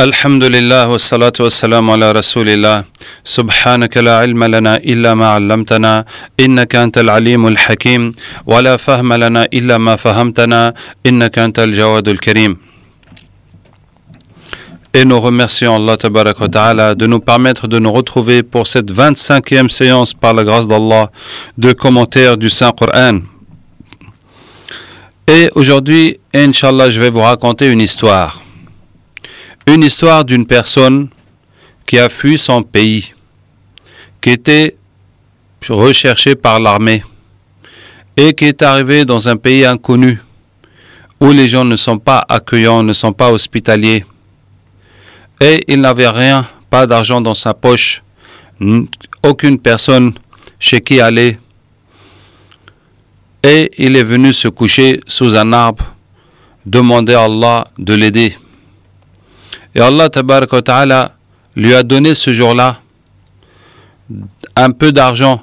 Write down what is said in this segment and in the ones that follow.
الحمد لله والصلاة والسلام على رسول الله سبحانك لا علم لنا إلا ما علمتنا إنك أنت العليم الحكيم ولا فهم لنا إلا ما فهمتنا إنك أنت الجواد الكريم. Et nous remercions Allah Tabarak wa Ta'ala de nous permettre de nous retrouver pour cette 25e séance par la grâce d'Allah de commentaires du Saint-Coran. Et aujourd'hui, Inch'Allah, je vais vous raconter une histoire. Une histoire d'une personne qui a fui son pays, qui était recherché par l'armée et qui est arrivé dans un pays inconnu où les gens ne sont pas accueillants, ne sont pas hospitaliers. Et il n'avait rien, pas d'argent dans sa poche, aucune personne chez qui aller. Et il est venu se coucher sous un arbre, demander à Allah de l'aider. Et Allah Tabarak wa Ta'ala lui a donné ce jour-là un peu d'argent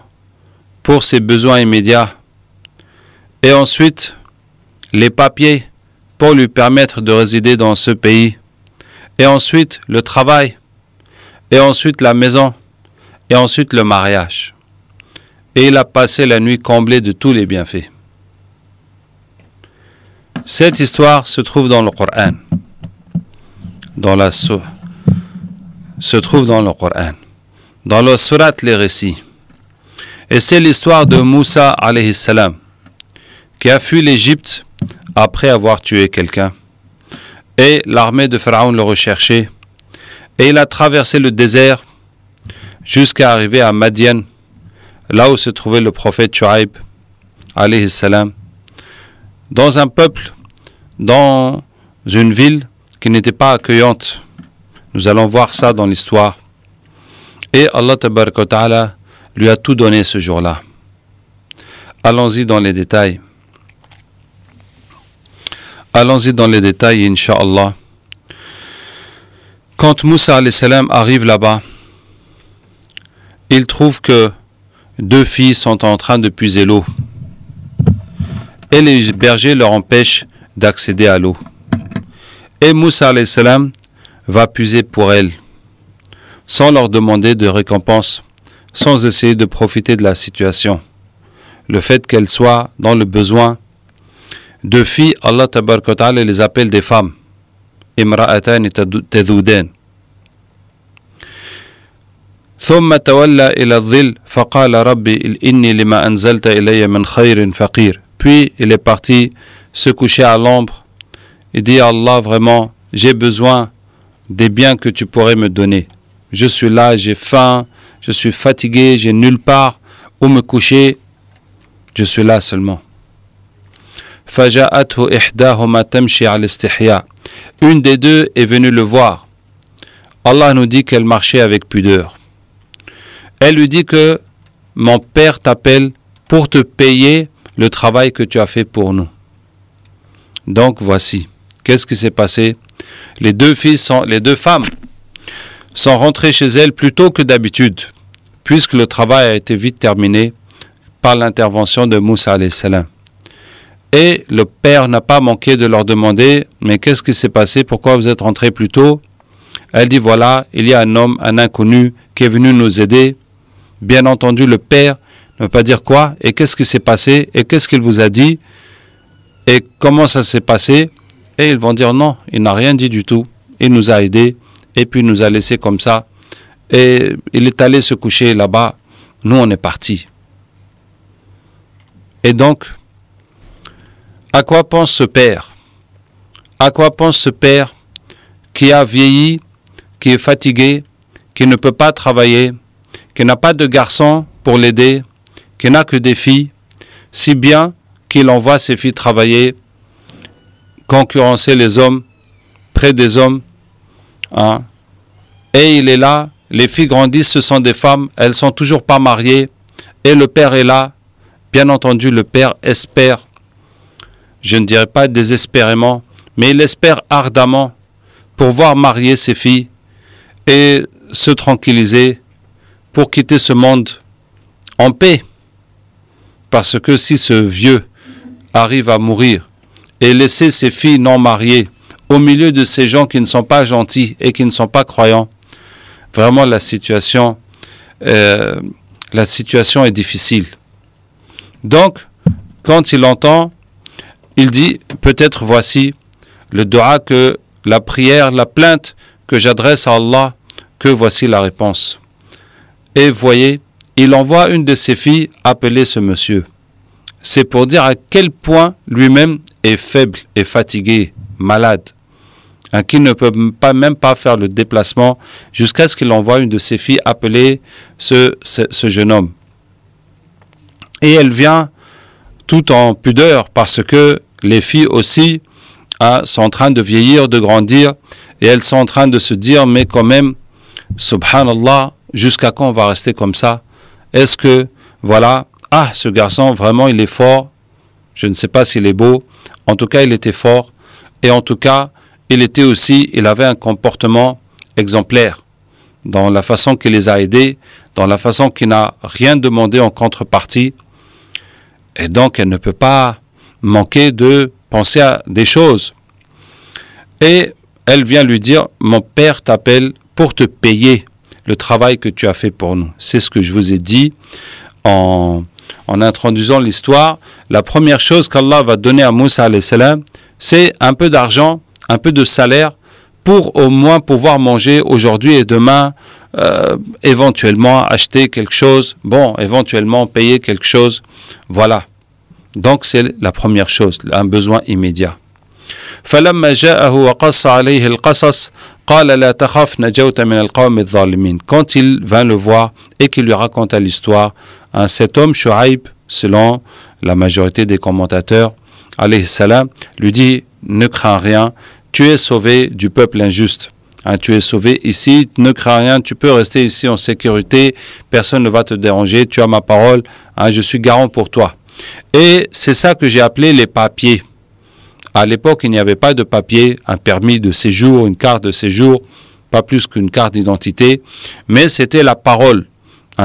pour ses besoins immédiats. Et ensuite, les papiers pour lui permettre de résider dans ce pays. Et ensuite, le travail. Et ensuite, la maison. Et ensuite, le mariage. Et il a passé la nuit comblé de tous les bienfaits. Cette histoire se trouve dans le Coran. Se trouve dans le Coran. Dans le Surat les récits. Et c'est l'histoire de Moussa alayhi salam qui a fui l'Égypte après avoir tué quelqu'un. Et l'armée de Pharaon le recherchait. Et il a traversé le désert jusqu'à arriver à Madian, là où se trouvait le prophète Shuaib alayhi salam, dans un peuple, dans une ville qui n'était pas accueillante. Nous allons voir ça dans l'histoire. Et Allah Tabarak wa Ta'ala lui a tout donné ce jour-là. Allons-y dans les détails. Allons-y dans les détails, Inch'Allah. Quand Moussa alayhi salam arrive là-bas, il trouve que deux filles sont en train de puiser l'eau. Et les bergers leur empêchent d'accéder à l'eau. Et Moussa alayhi salam va puiser pour elles, sans leur demander de récompense, sans essayer de profiter de la situation. Le fait qu'elles soient dans le besoin, deux filles, Allah Tabarak wa Ta'ala les appelle des femmes. Imra'atan tadoudan. ثم تولى إلى الظل فقال ربي إني لما أنزلت إلي من خير فقير. Puis il est parti se coucher à l'ombre. Il dit à Allah, vraiment, j'ai besoin des biens que tu pourrais me donner. Je suis là, j'ai faim, je suis fatigué, j'ai nulle part où me coucher. Je suis là seulement. فَجَاءَتْهُ إِحْدَاهُمَا تَمْشِي عَلَى اسْتِحْيَاءٍ. Une des deux est venue le voir. Allah nous dit qu'elle marchait avec pudeur. Elle lui dit que mon père t'appelle pour te payer le travail que tu as fait pour nous. Donc voici, qu'est-ce qui s'est passé? Les deux femmes sont rentrées chez elles plus tôt que d'habitude, puisque le travail a été vite terminé par l'intervention de Moussa alayhi salam. Et le père n'a pas manqué de leur demander, mais qu'est-ce qui s'est passé? Pourquoi vous êtes rentrés plus tôt? Elle dit, voilà, il y a un homme, un inconnu, qui est venu nous aider. Bien entendu, le père ne veut pas dire quoi, et qu'est-ce qui s'est passé, et qu'est-ce qu'il vous a dit, et comment ça s'est passé. Et ils vont dire non, il n'a rien dit du tout, il nous a aidés, et puis il nous a laissés comme ça, et il est allé se coucher là-bas, nous on est partis. Et donc, à quoi pense ce père? À quoi pense ce père qui a vieilli, qui est fatigué, qui ne peut pas travailler, qui n'a pas de garçon pour l'aider, qui n'a que des filles, si bien qu'il envoie ses filles travailler, concurrencer les hommes, près des hommes, hein. Et il est là, les filles grandissent, ce sont des femmes, elles sont toujours pas mariées, et le père est là. Bien entendu, le père espère, je ne dirais pas désespérément, mais il espère ardemment pour voir marier ses filles et se tranquilliser pour quitter ce monde en paix. Parce que si ce vieux arrive à mourir et laisser ses filles non mariées au milieu de ces gens qui ne sont pas gentils et qui ne sont pas croyants, vraiment la situation est difficile. Donc, quand il entend, il dit, peut-être voici le dua, que la prière, la plainte que j'adresse à Allah, que voici la réponse. Et voyez, il envoie une de ses filles appeler ce monsieur. C'est pour dire à quel point lui-même est faible et fatigué, malade, qui ne peut même pas faire le déplacement, jusqu'à ce qu'il envoie une de ses filles appeler ce jeune homme. Et elle vient tout en pudeur, parce que les filles aussi sont en train de vieillir, de grandir, et elles sont en train de se dire, mais quand même, subhanallah, jusqu'à quand on va rester comme ça? Est-ce que, voilà, ce garçon, vraiment, il est fort, je ne sais pas s'il est beau, en tout cas, il était fort, et en tout cas, il avait un comportement exemplaire, dans la façon qu'il les a aidés, dans la façon qu'il n'a rien demandé en contrepartie, et donc elle ne peut pas manquer de penser à des choses. Et elle vient lui dire, mon père t'appelle pour te payer le travail que tu as fait pour nous. C'est ce que je vous ai dit en introduisant l'histoire. La première chose qu'Allah va donner à Moussa alayhi salam, c'est un peu d'argent, un peu de salaire, pour au moins pouvoir manger aujourd'hui et demain, éventuellement acheter quelque chose, éventuellement payer quelque chose, voilà. Donc c'est la première chose, un besoin immédiat. فلما جاءه وقص عليه القصص قال لا تخف نجوت من القوم الظالمين. Quand il vint le voir et qu'il lui raconta l'histoire, cet homme Shuaib, selon la majorité des commentateurs, alayhi salam, lui dit, ne crains rien, tu es sauvé du peuple injuste. Tu es sauvé ici, ne crains rien, tu peux rester ici en sécurité, personne ne va te déranger, tu as ma parole, je suis garant pour toi. Et c'est ça que j'ai appelé les papiers. À l'époque, il n'y avait pas de papier, un permis de séjour, une carte de séjour, pas plus qu'une carte d'identité, mais c'était la parole.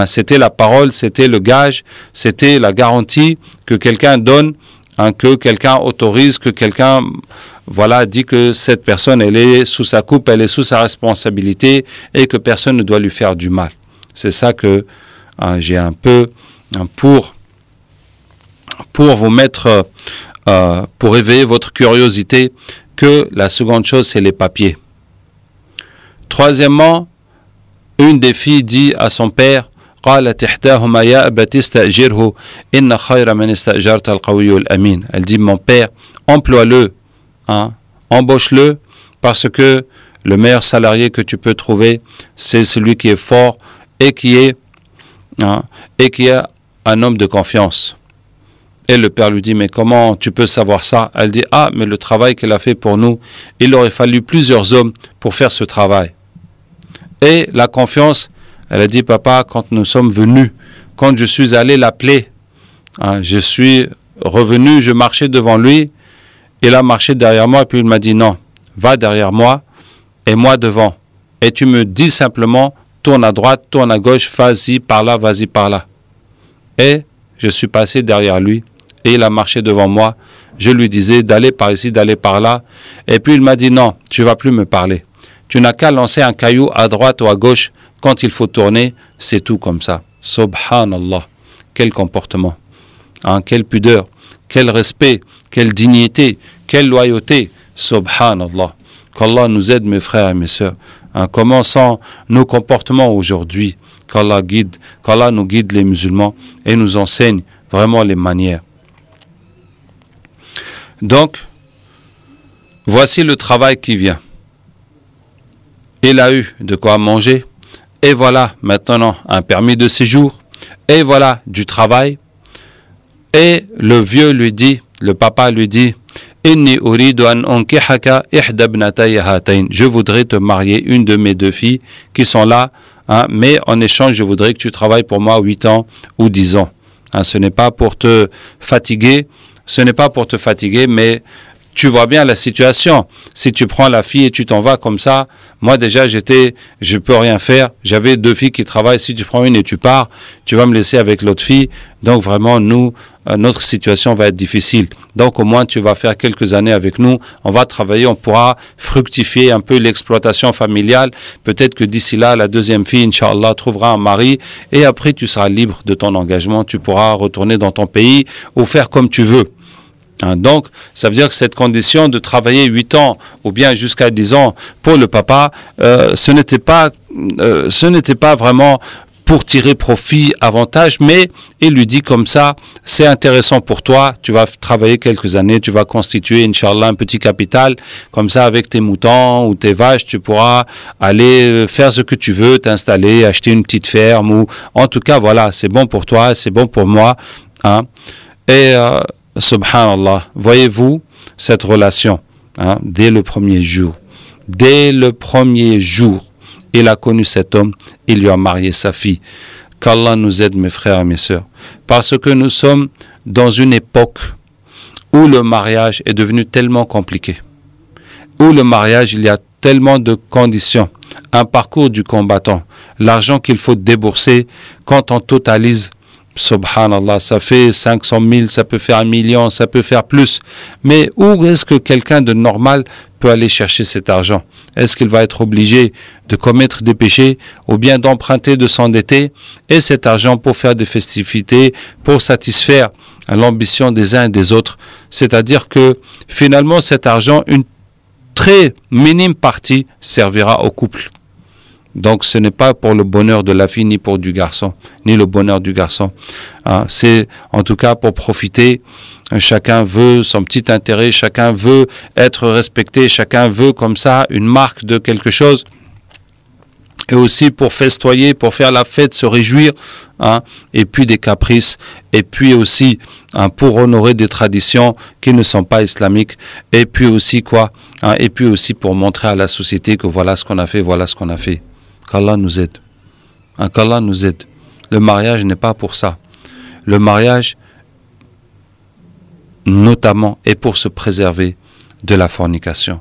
C'était la parole, c'était le gage, c'était la garantie que quelqu'un donne, que quelqu'un autorise, que quelqu'un dit que cette personne, elle est sous sa coupe, elle est sous sa responsabilité et que personne ne doit lui faire du mal. C'est ça que j'ai un peu pour vous mettre, pour éveiller votre curiosité, que la seconde chose, c'est les papiers. Troisièmement, une des filles dit à son père, elle dit, mon père, emploie-le, embauche-le, parce que le meilleur salarié que tu peux trouver, c'est celui qui est fort et qui est un homme de confiance. Et le père lui dit, mais comment tu peux savoir ça? Elle dit, mais le travail qu'elle a fait pour nous, il aurait fallu plusieurs hommes pour faire ce travail. Et la confiance, elle a dit, papa, quand nous sommes venus, quand je suis allé l'appeler, je suis revenu, je marchais devant lui, il a marché derrière moi, et puis il m'a dit, non, va derrière moi, et moi devant. Et tu me dis simplement, tourne à droite, tourne à gauche, vas-y par là, vas-y par là. Et je suis passé derrière lui, et il a marché devant moi. Je lui disais d'aller par ici, d'aller par là. Et puis il m'a dit, non, tu ne vas plus me parler. Tu n'as qu'à lancer un caillou à droite ou à gauche. Quand il faut tourner, c'est tout comme ça. Subhanallah. Quel comportement. Quelle pudeur. Quel respect. Quelle dignité. Quelle loyauté. Subhanallah. Qu'Allah nous aide, mes frères et mes sœurs. Comment sont nos comportements aujourd'hui? Qu'Allah nous guide les musulmans et nous enseigne vraiment les manières. Donc, voici le travail qui vient. Il a eu de quoi manger, et voilà maintenant un permis de séjour, et voilà du travail. Et le vieux lui dit, le papa lui dit, Inni uridu an unkihaka ihda ibnatayya hatayn. Je voudrais te marier une de mes deux filles qui sont là, mais en échange, je voudrais que tu travailles pour moi 8 ans ou 10 ans. Ce n'est pas pour te fatiguer, mais tu vois bien la situation. Si tu prends la fille et tu t'en vas comme ça, moi déjà je peux rien faire. J'avais 2 filles qui travaillent. Si tu prends une et tu pars, tu vas me laisser avec l'autre fille. Donc vraiment, notre situation va être difficile. Donc au moins, tu vas faire quelques années avec nous. On va travailler, on pourra fructifier un peu l'exploitation familiale. Peut-être que d'ici là, la 2e fille, Inch'Allah, trouvera un mari. Et après, tu seras libre de ton engagement. Tu pourras retourner dans ton pays ou faire comme tu veux. Donc, ça veut dire que cette condition de travailler 8 ans ou bien jusqu'à 10 ans pour le papa, ce n'était pas vraiment pour tirer profit, avantage, mais il lui dit comme ça, c'est intéressant pour toi, tu vas travailler quelques années, tu vas constituer, Inch'Allah, un petit capital, comme ça avec tes moutons ou tes vaches, tu pourras aller faire ce que tu veux, t'installer, acheter une petite ferme, ou en tout cas, voilà, c'est bon pour toi, c'est bon pour moi. Et subhanallah, voyez-vous cette relation, dès le premier jour. Dès le premier jour, il a connu cet homme, il lui a marié sa fille. Qu'Allah nous aide, mes frères et mes sœurs. Parce que nous sommes dans une époque où le mariage est devenu tellement compliqué. Où le mariage, il y a tellement de conditions. Un parcours du combattant. L'argent qu'il faut débourser quand on totalise. Subhanallah, ça fait 500 000, ça peut faire 1 million, ça peut faire plus. Mais où est-ce que quelqu'un de normal peut aller chercher cet argent? Est-ce qu'il va être obligé de commettre des péchés ou bien d'emprunter, de s'endetter? Et cet argent pour faire des festivités, pour satisfaire l'ambition des uns et des autres. C'est-à-dire que finalement cet argent, une très minime partie servira au couple. Donc ce n'est pas pour le bonheur de la fille, ni pour du garçon, ni le bonheur du garçon. C'est en tout cas pour profiter. Chacun veut son petit intérêt, chacun veut être respecté, chacun veut comme ça une marque de quelque chose. Et aussi pour festoyer, pour faire la fête, se réjouir, et puis des caprices, et puis aussi pour honorer des traditions qui ne sont pas islamiques, et puis aussi et puis aussi pour montrer à la société que voilà ce qu'on a fait, voilà ce qu'on a fait. Qu'Allah nous aide. Qu'Allah nous aide. Le mariage n'est pas pour ça. Le mariage, notamment, est pour se préserver de la fornication.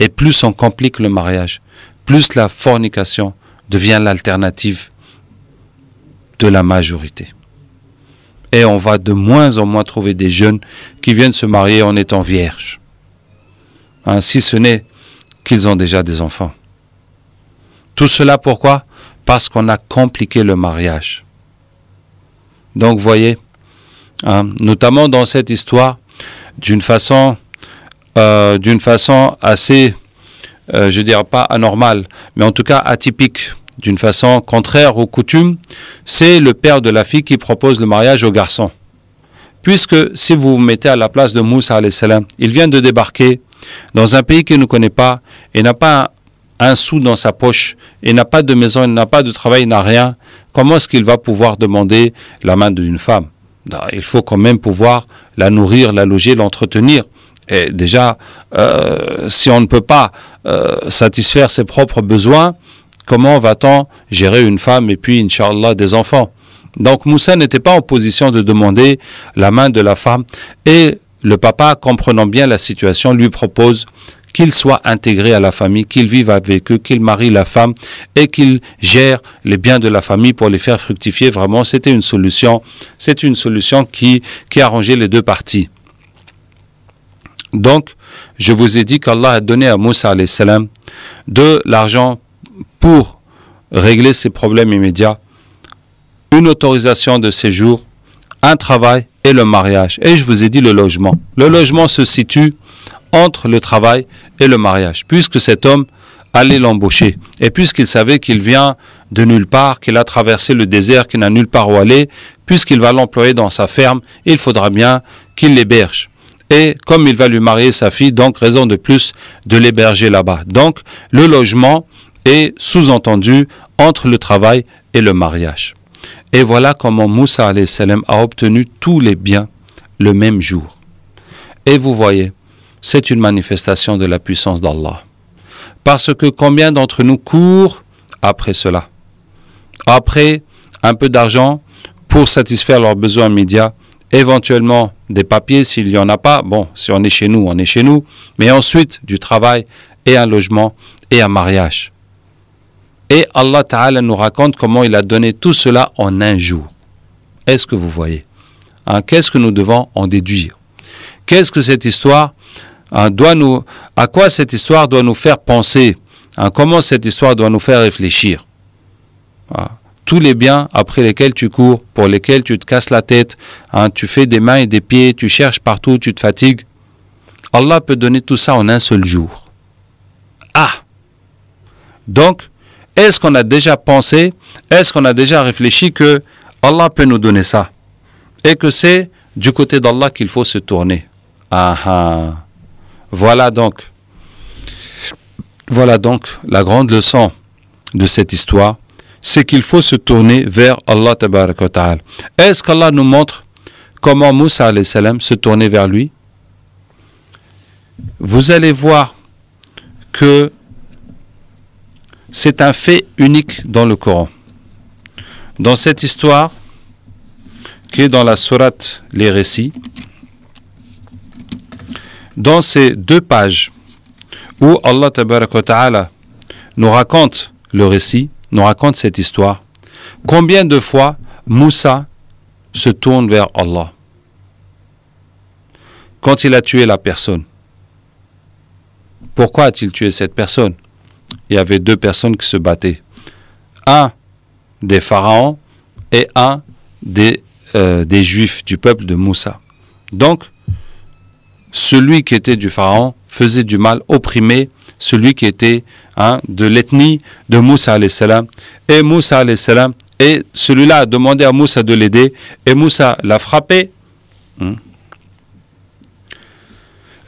Et plus on complique le mariage, plus la fornication devient l'alternative de la majorité. Et on va de moins en moins trouver des jeunes qui viennent se marier en étant vierges. Si ce n'est qu'ils ont déjà des enfants. Tout cela pourquoi? Parce qu'on a compliqué le mariage. Donc, voyez, notamment dans cette histoire, d'une façon assez, je dirais pas anormale, mais en tout cas atypique, d'une façon contraire aux coutumes, c'est le père de la fille qui propose le mariage au garçon. Puisque si vous vous mettez à la place de Moussa alayhi salam, il vient de débarquer dans un pays qu'il ne connaît pas et n'a pas un sou dans sa poche, il n'a pas de maison, il n'a pas de travail, il n'a rien, comment est-ce qu'il va pouvoir demander la main d'une femme? Il faut quand même pouvoir la nourrir, la loger, l'entretenir. Et déjà, si on ne peut pas satisfaire ses propres besoins, comment va-t-on gérer une femme et puis, Inch'Allah, des enfants? Donc Moussa n'était pas en position de demander la main de la femme, et le papa, comprenant bien la situation, lui propose qu'il soit intégré à la famille, qu'il vive avec eux, qu'il marie la femme et qu'il gère les biens de la famille pour les faire fructifier. Vraiment, c'était une solution. C'est une solution qui arrangeait les deux parties. Donc, je vous ai dit qu'Allah a donné à Moussa alayhi salam de l'argent pour régler ses problèmes immédiats, une autorisation de séjour, un travail et le mariage. Et je vous ai dit le logement. Le logement se situe entre le travail et le mariage, puisque cet homme allait l'embaucher. Et puisqu'il savait qu'il vient de nulle part, qu'il a traversé le désert, qu'il n'a nulle part où aller, puisqu'il va l'employer dans sa ferme, il faudra bien qu'il l'héberge. Et comme il va lui marier sa fille, donc raison de plus de l'héberger là-bas. Donc le logement est sous-entendu entre le travail et le mariage. Et voilà comment Moussa alayhi salam a obtenu tous les biens le même jour. Et vous voyez, c'est une manifestation de la puissance d'Allah. Parce que combien d'entre nous courent après cela? Après un peu d'argent pour satisfaire leurs besoins immédiats, éventuellement des papiers, s'il n'y en a pas, bon, si on est chez nous, on est chez nous, mais ensuite du travail et un logement et un mariage. Et Allah Ta'ala nous raconte comment il a donné tout cela en un jour. Est-ce que vous voyez? Qu'est-ce que nous devons en déduire? Qu'est-ce que cette histoire à quoi cette histoire doit nous faire penser? Comment cette histoire doit nous faire réfléchir? Tous les biens après lesquels tu cours, pour lesquels tu te casses la tête, tu fais des mains et des pieds, tu cherches partout, tu te fatigues. Allah peut donner tout ça en un seul jour. Donc, est-ce qu'on a déjà pensé, est-ce qu'on a déjà réfléchi que Allah peut nous donner ça? Et que c'est du côté d'Allah qu'il faut se tourner. Voilà donc la grande leçon de cette histoire, c'est qu'il faut se tourner vers Allah Tabaraka wa Ta'ala. Est-ce qu'Allah nous montre comment Moussa alayhi salam se tournait vers lui? Vous allez voir que c'est un fait unique dans le Coran. Dans cette histoire, qui est dans la sourate Les Récits, dans ces 2 pages où Allah Tabaraka wa Ta'ala nous raconte le récit, nous raconte cette histoire, combien de fois Moussa se tourne vers Allah quand il a tué la personne? Pourquoi a-t-il tué cette personne? Il y avait 2 personnes qui se battaient. Un des pharaons et un des juifs du peuple de Moussa. Donc, celui qui était du pharaon faisait du mal, opprimait celui qui était de l'ethnie de Moussa alayhi salam. Et Moussa alayhi salam, et celui-là a demandé à Moussa de l'aider, et Moussa l'a frappé.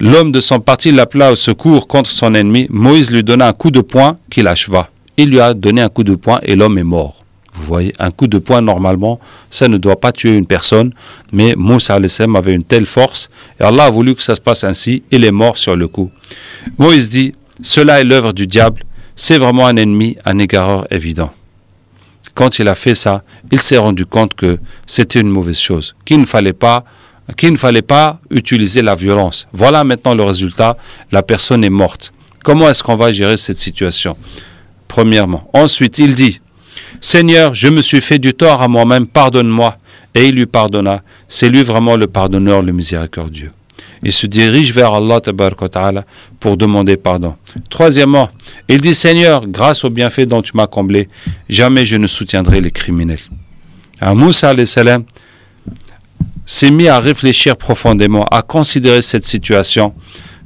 L'homme de son parti l'appela au secours contre son ennemi. Moïse lui donna un coup de poing qui l'acheva. Il lui a donné un coup de poing et l'homme est mort. Vous voyez, un coup de poing, normalement, ça ne doit pas tuer une personne, mais Moussa alayhi salam avait une telle force, et Allah a voulu que ça se passe ainsi, il est mort sur le coup. Moïse dit, cela est l'œuvre du diable, c'est vraiment un ennemi, un égareur évident. Quand il a fait ça, il s'est rendu compte que c'était une mauvaise chose, qu'il ne fallait pas utiliser la violence. Voilà maintenant le résultat, la personne est morte. Comment est-ce qu'on va gérer cette situation? Premièrement. Ensuite, il dit, Seigneur, je me suis fait du tort à moi-même, pardonne-moi. Et il lui pardonna. C'est lui vraiment le pardonneur, le miséricordieux. Il se dirige vers Allah Tabaraka wa Ta'ala pour demander pardon. Troisièmement, il dit, Seigneur, grâce au bienfait dont tu m'as comblé, jamais je ne soutiendrai les criminels. Moussa alayhi salam s'est mis à réfléchir profondément, à considérer cette situation,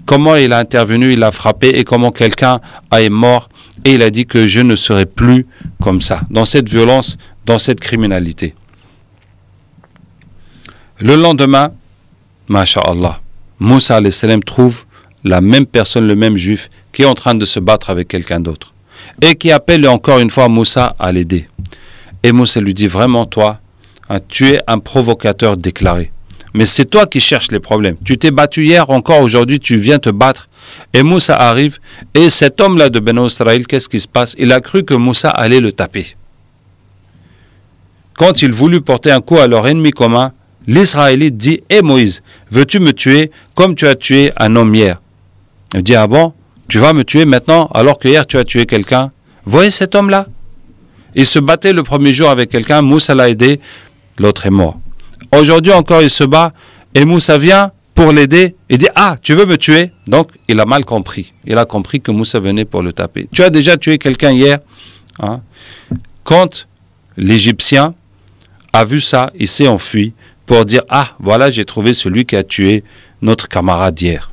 comment il a intervenu, il a frappé et comment quelqu'un est mort. Et il a dit que je ne serai plus comme ça, dans cette violence, dans cette criminalité. Le lendemain, masha'Allah, Moussa alayhi salam trouve la même personne, le même juif, qui est en train de se battre avec quelqu'un d'autre. Et qui appelle encore une fois Moussa à l'aider. Et Moussa lui dit, vraiment toi, tu es un provocateur déclaré. Mais c'est toi qui cherches les problèmes. Tu t'es battu hier, encore aujourd'hui, tu viens te battre. Et Moussa arrive, et cet homme-là de Beno Israël, qu'est-ce qui se passe? Il a cru que Moussa allait le taper. Quand il voulut porter un coup à leur ennemi commun, l'Israélite dit, Moïse, veux-tu me tuer comme tu as tué un homme hier? Il dit, ah bon, tu vas me tuer maintenant alors que hier tu as tué quelqu'un? Voyez cet homme-là? Il se battait le premier jour avec quelqu'un, Moussa l'a aidé, l'autre est mort. Aujourd'hui encore il se bat, et Moussa vient pour l'aider, il dit, ah, tu veux me tuer? Donc il a mal compris. Il a compris que Moussa venait pour le taper. Tu as déjà tué quelqu'un hier? Quand l'Égyptien a vu ça, il s'est enfui pour dire, ah, voilà, j'ai trouvé celui qui a tué notre camarade hier.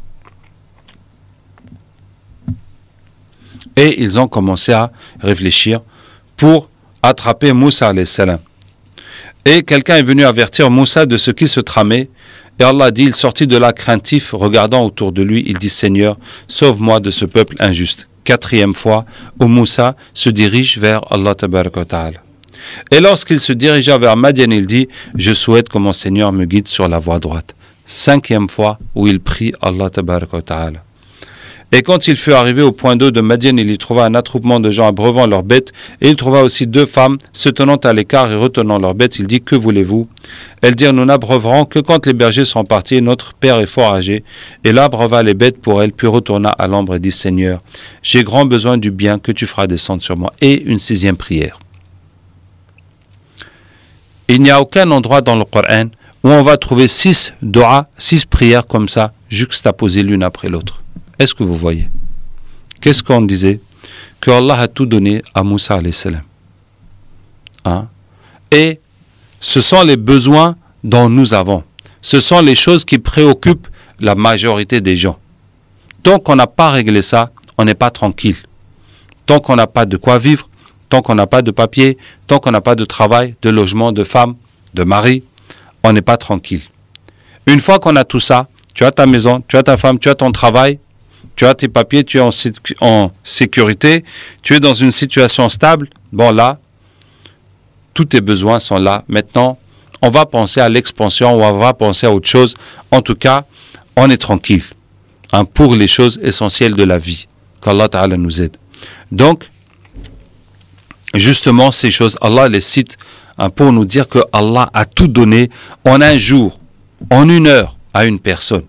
Et ils ont commencé à réfléchir pour attraper Moussa alayhi salam. Et quelqu'un est venu avertir Moussa de ce qui se tramait. Et Allah dit, il sortit de là craintif, regardant autour de lui, il dit, Seigneur, sauve-moi de ce peuple injuste. 4e fois où Moussa se dirige vers Allah Tabaraka wa Ta'ala. Et lorsqu'il se dirigea vers Madian, il dit, je souhaite que mon Seigneur me guide sur la voie droite. 5e fois où il prie Allah Tabaraka wa Ta'ala. Et quand il fut arrivé au point d'eau de Madian, il y trouva un attroupement de gens abreuvant leurs bêtes, et il trouva aussi 2 femmes se tenant à l'écart et retenant leurs bêtes. Il dit, que voulez-vous? Elles dirent, nous n'abreuverons que quand les bergers sont partis, et notre père est fort âgé. Et là abreuva les bêtes pour elles, puis retourna à l'ombre et dit, Seigneur, j'ai grand besoin du bien que tu feras descendre sur moi. Et une 6e prière. Il n'y a aucun endroit dans le Coran où on va trouver 6 doigts, 6 prières comme ça, juxtaposées l'une après l'autre. Est-ce que vous voyez? Qu'est-ce qu'on disait? Que Allah a tout donné à Moussa alayhi salam. Et ce sont les besoins dont nous avons. Ce sont les choses qui préoccupent la majorité des gens. Tant qu'on n'a pas réglé ça, on n'est pas tranquille. Tant qu'on n'a pas de quoi vivre, tant qu'on n'a pas de papier, tant qu'on n'a pas de travail, de logement, de femme, de mari, on n'est pas tranquille. Une fois qu'on a tout ça, tu as ta maison, tu as ta femme, tu as ton travail, tu as tes papiers, tu es en sécurité, tu es dans une situation stable, bon là, tous tes besoins sont là. Maintenant, on va penser à l'expansion ou on va penser à autre chose. En tout cas, on est tranquille pour les choses essentielles de la vie. Qu'Allah Ta'ala nous aide. Donc, justement, ces choses, Allah les cite pour nous dire que Allah a tout donné en un jour, en une heure à une personne.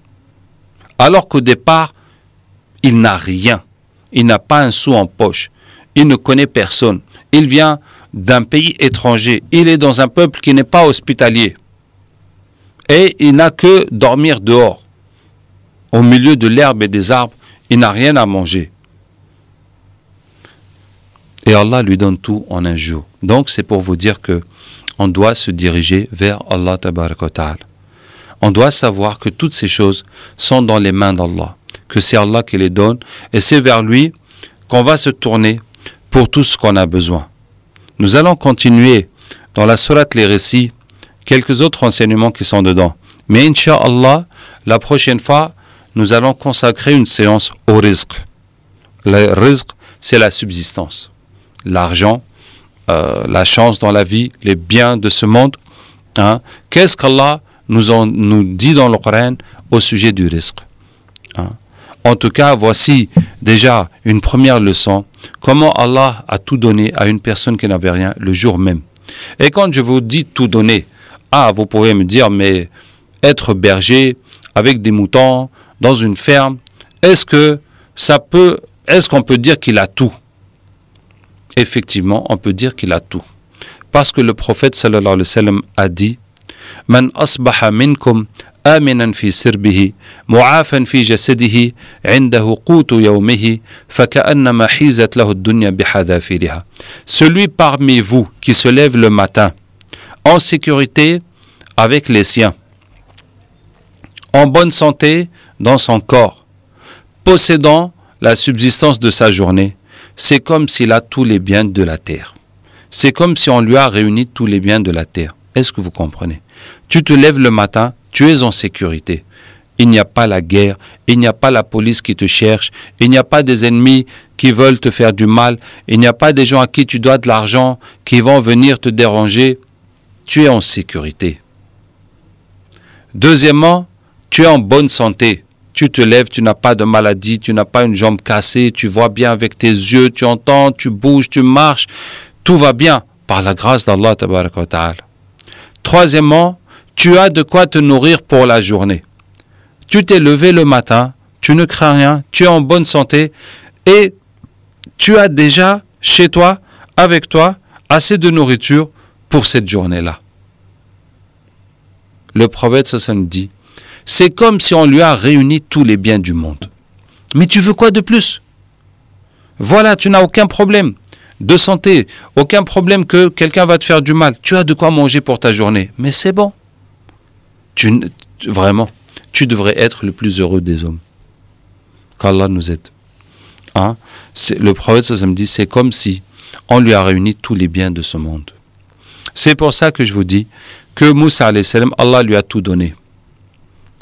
Alors qu'au départ, il n'a rien. Il n'a pas un sou en poche. Il ne connaît personne. Il vient d'un pays étranger. Il est dans un peuple qui n'est pas hospitalier. Et il n'a que dormir dehors. Au milieu de l'herbe et des arbres, il n'a rien à manger. Et Allah lui donne tout en un jour. Donc c'est pour vous dire que on doit se diriger vers Allah Tabaraka wa Ta'ala. On doit savoir que toutes ces choses sont dans les mains d'Allah, que c'est Allah qui les donne, et c'est vers lui qu'on va se tourner pour tout ce qu'on a besoin. Nous allons continuer dans la sourate Les Récits, quelques autres enseignements qui sont dedans. Mais Inch'Allah, la prochaine fois, nous allons consacrer une séance au rizq. Le rizq, c'est la subsistance. L'argent, la chance dans la vie, les biens de ce monde. Qu'est-ce qu'Allah nous dit dans le Coran au sujet du rizq? En tout cas, voici déjà une première leçon. Comment Allah a tout donné à une personne qui n'avait rien le jour même. Et quand je vous dis tout donner, vous pouvez me dire, mais être berger avec des moutons dans une ferme, est-ce qu'on peut dire qu'il a tout? Effectivement, on peut dire qu'il a tout. Parce que le prophète sallallahu alayhi wa sallam a dit, Man asbaha minkum آمنا في سربه معافا في جسده عنده قوت يومه فكأنما حيزت له الدنيا بحذافيرها. Celui parmi vous qui se lève le matin en sécurité avec les siens, en bonne santé dans son corps, possédant la subsistance de sa journée, c'est comme s'il a tous les biens de la terre. C'est comme si on lui a réuni tous les biens de la terre. Est-ce que vous comprenez? Tu te lèves le matin, tu es en sécurité. Il n'y a pas la guerre, il n'y a pas la police qui te cherche, il n'y a pas des ennemis qui veulent te faire du mal, il n'y a pas des gens à qui tu dois de l'argent qui vont venir te déranger. Tu es en sécurité. Deuxièmement, tu es en bonne santé. Tu te lèves, tu n'as pas de maladie, tu n'as pas une jambe cassée, tu vois bien avec tes yeux, tu entends, tu bouges, tu marches. Tout va bien par la grâce d'Allah Tabaraka wa Ta'ala. Troisièmement, tu as de quoi te nourrir pour la journée. Tu t'es levé le matin, tu ne crains rien, tu es en bonne santé et tu as déjà chez toi, avec toi, assez de nourriture pour cette journée-là. Le prophète sallallahu dit, c'est comme si on lui a réuni tous les biens du monde. Mais tu veux quoi de plus? Voilà, tu n'as aucun problème de santé, aucun problème que quelqu'un va te faire du mal. Tu as de quoi manger pour ta journée, mais c'est bon. Vraiment, tu devrais être le plus heureux des hommes. Qu'Allah nous aide. Le prophète sallallahu dit, c'est comme si on lui a réuni tous les biens de ce monde. C'est pour ça que je vous dis que Moussa alayhi salam, Allah lui a tout donné.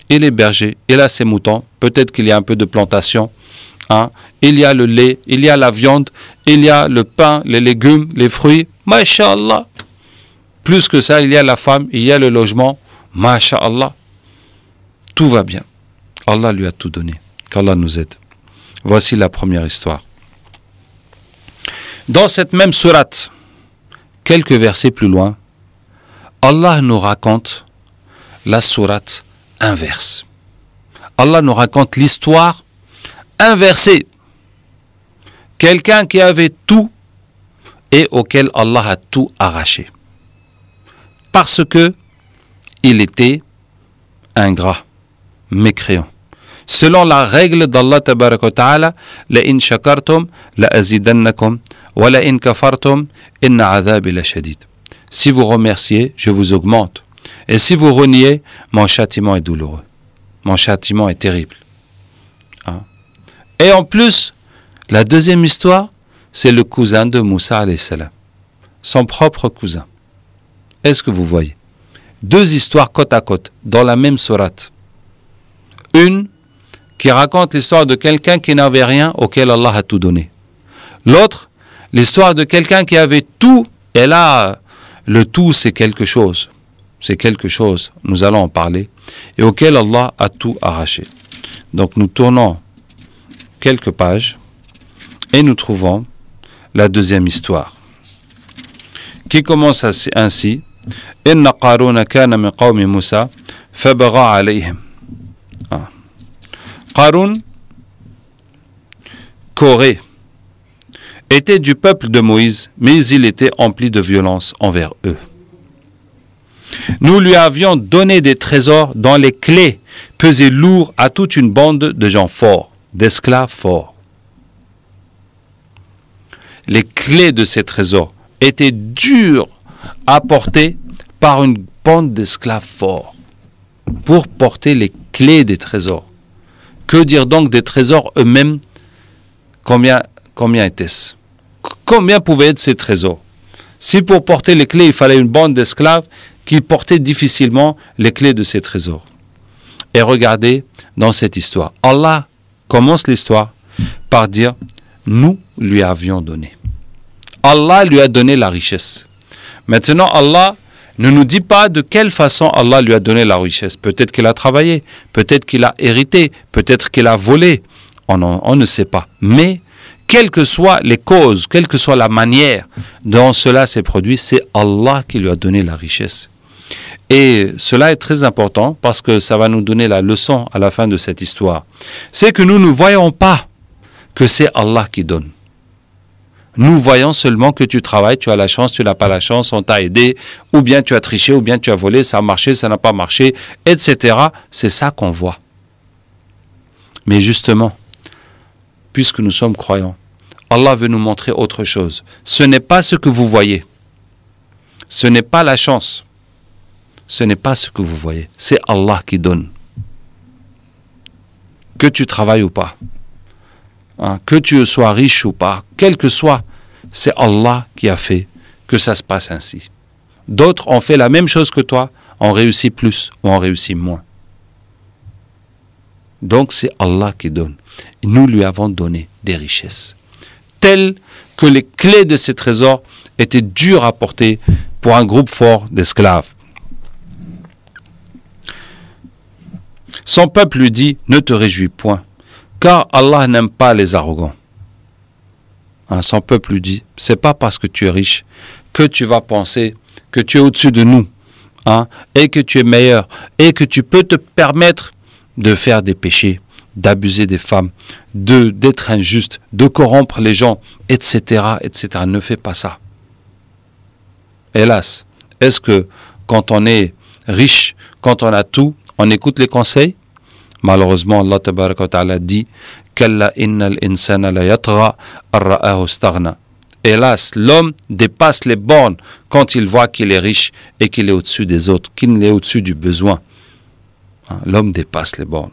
Il est berger, il a ses moutons, peut-être qu'il y a un peu de plantation, il y a le lait, il y a la viande, il y a le pain, les légumes, les fruits, masha'Allah. Plus que ça, il y a la femme, il y a le logement, masha'Allah. Tout va bien. Allah lui a tout donné. Qu'Allah nous aide. Voici la première histoire. Dans cette même sourate, quelques versets plus loin, Allah nous raconte la sourate inverse. Allah nous raconte l'histoire inversée. Quelqu'un qui avait tout et auquel Allah a tout arraché. Parce que il était ingrat, mécréant. Selon la règle d'Allah tabaraka wa ta'ala, la in shakartum la azidannakum wa la in kafartum inna adhabi la shadid. Si vous remerciez, je vous augmente. Et si vous reniez, mon châtiment est douloureux. Mon châtiment est terrible. Hein? Et en plus, la deuxième histoire, c'est le cousin de Moussa alayhi salam. Son propre cousin. Est-ce que vous voyez? Deux histoires côte à côte, dans la même sourate. Une qui raconte l'histoire de quelqu'un qui n'avait rien, auquel Allah a tout donné. L'autre, l'histoire de quelqu'un qui avait tout, et là, le tout, c'est quelque chose. C'est quelque chose, nous allons en parler, et auquel Allah a tout arraché. Donc nous tournons quelques pages, et nous trouvons la deuxième histoire, qui commence ainsi. Inna Qaruna kana min qawmi Musa fabagha alayhim. Qarun, Corée, était du peuple de Moïse, mais il était empli de violence envers eux. Nous lui avions donné des trésors dont les clés pesaient lourd à toute une bande de gens forts, d'esclaves forts. Les clés de ces trésors étaient dures à porter par une bande d'esclaves forts. Pour porter les clés des trésors. Que dire donc des trésors eux-mêmes? Combien était-ce? Combien pouvaient être ces trésors? Si pour porter les clés, il fallait une bande d'esclaves qui portaient difficilement les clés de ces trésors. Et regardez dans cette histoire. Allah commence l'histoire par dire « Nous lui avions donné ». Allah lui a donné la richesse. Maintenant, Allah ne nous dit pas de quelle façon Allah lui a donné la richesse. Peut-être qu'il a travaillé, peut-être qu'il a hérité, peut-être qu'il a volé. On ne sait pas. Mais, quelles que soient les causes, quelle que soit la manière dont cela s'est produit, c'est Allah qui lui a donné la richesse. Et cela est très important parce que ça va nous donner la leçon à la fin de cette histoire. C'est que nous ne voyons pas que c'est Allah qui donne. Nous voyons seulement que tu travailles, tu as la chance, tu n'as pas la chance, on t'a aidé, ou bien tu as triché, ou bien tu as volé, ça a marché, ça n'a pas marché, etc. C'est ça qu'on voit. Mais justement, puisque nous sommes croyants, Allah veut nous montrer autre chose. Ce n'est pas ce que vous voyez. Ce n'est pas la chance. Ce n'est pas ce que vous voyez. C'est Allah qui donne. Que tu travailles ou pas. Que tu sois riche ou pas, quel que soit, c'est Allah qui a fait que ça se passe ainsi. D'autres ont fait la même chose que toi, ont réussi plus ou ont réussi moins. Donc c'est Allah qui donne. Nous lui avons donné des richesses, telles que les clés de ces trésors étaient dures à porter pour un groupe fort d'esclaves. Son peuple lui dit, ne te réjouis point, car Allah n'aime pas les arrogants. Son peuple lui dit, c'est pas parce que tu es riche que tu vas penser que tu es au-dessus de nous, et que tu es meilleur, et que tu peux te permettre de faire des péchés, d'abuser des femmes, d'être injuste, de corrompre les gens, etc., etc. Ne fais pas ça. Hélas, est-ce que quand on est riche, quand on a tout, on écoute les conseils? Malheureusement, Allah tabaraka wa ta'ala dit Kalla innal insana la yatgha ar-ra'ahu istaghna. Hélas, l'homme dépasse les bornes quand il voit qu'il est riche et qu'il est au-dessus des autres, qu'il est au-dessus du besoin. L'homme dépasse les bornes.